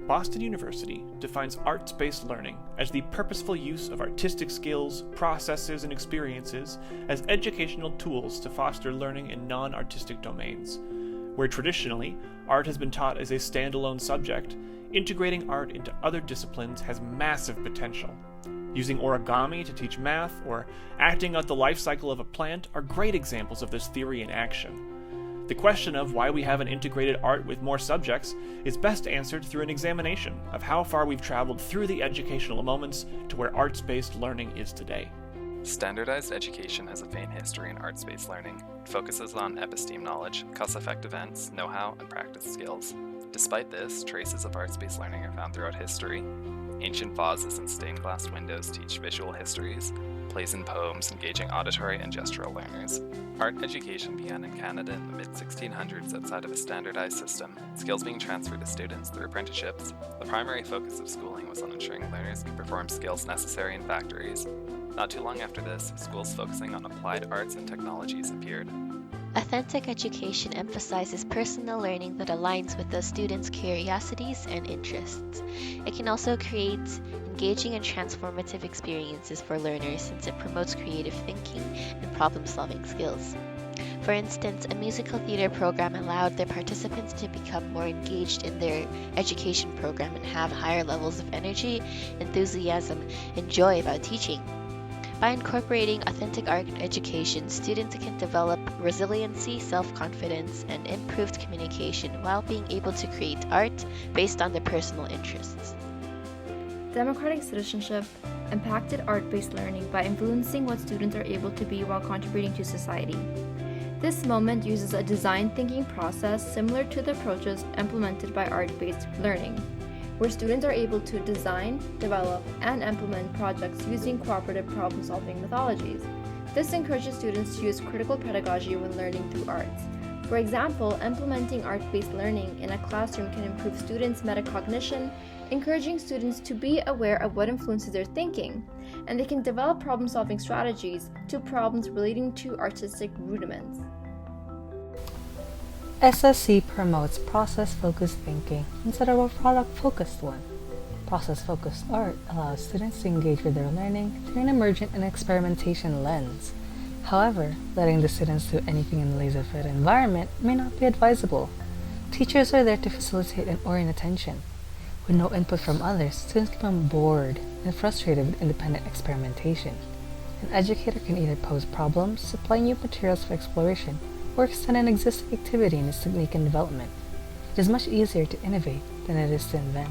Boston University defines arts-based learning as the purposeful use of artistic skills, processes, and experiences as educational tools to foster learning in non-artistic domains. Where traditionally, art has been taught as a standalone subject, integrating art into other disciplines has massive potential. Using origami to teach math or acting out the life cycle of a plant are great examples of this theory in action. The question of why we haven't integrated art with more subjects is best answered through an examination of how far we've traveled through the educational moments to where arts-based learning is today. Standardized education has a faint history in arts-based learning. It focuses on episteme knowledge, cause-effect events, know-how, and practice skills. Despite this, traces of arts-based learning are found throughout history. Ancient vases and stained glass windows teach visual histories, plays and poems engaging auditory and gestural learners. Art education began in Canada in the mid-1600s outside of a standardized system, skills being transferred to students through apprenticeships. The primary focus of schooling was on ensuring learners could perform skills necessary in factories. Not too long after this, schools focusing on applied arts and technologies appeared. Authentic education emphasizes personal learning that aligns with the students' curiosities and interests. It can also create engaging and transformative experiences for learners since it promotes creative thinking and problem-solving skills. For instance, a musical theater program allowed their participants to become more engaged in their education program and have higher levels of energy, enthusiasm, and joy about teaching. By incorporating authentic art education, students can develop resiliency, self-confidence, and improved communication while being able to create art based on their personal interests. Democratic citizenship impacted art-based learning by influencing what students are able to be while contributing to society. This moment uses a design thinking process similar to the approaches implemented by art-based learning, where students are able to design, develop, and implement projects using cooperative problem-solving methodologies. This encourages students to use critical pedagogy when learning through arts. For example, implementing art-based learning in a classroom can improve students' metacognition, encouraging students to be aware of what influences their thinking, and they can develop problem-solving strategies to problems relating to artistic rudiments. SSC promotes process-focused thinking instead of a product-focused one. Process-focused art allows students to engage with their learning through an emergent and experimentation lens. However, letting the students do anything in the laissez-faire environment may not be advisable. Teachers are there to facilitate and orient attention. With no input from others, students become bored and frustrated with independent experimentation. An educator can either pose problems, supply new materials for exploration, or extend an existing activity in its technique and development. It is much easier to innovate than it is to invent.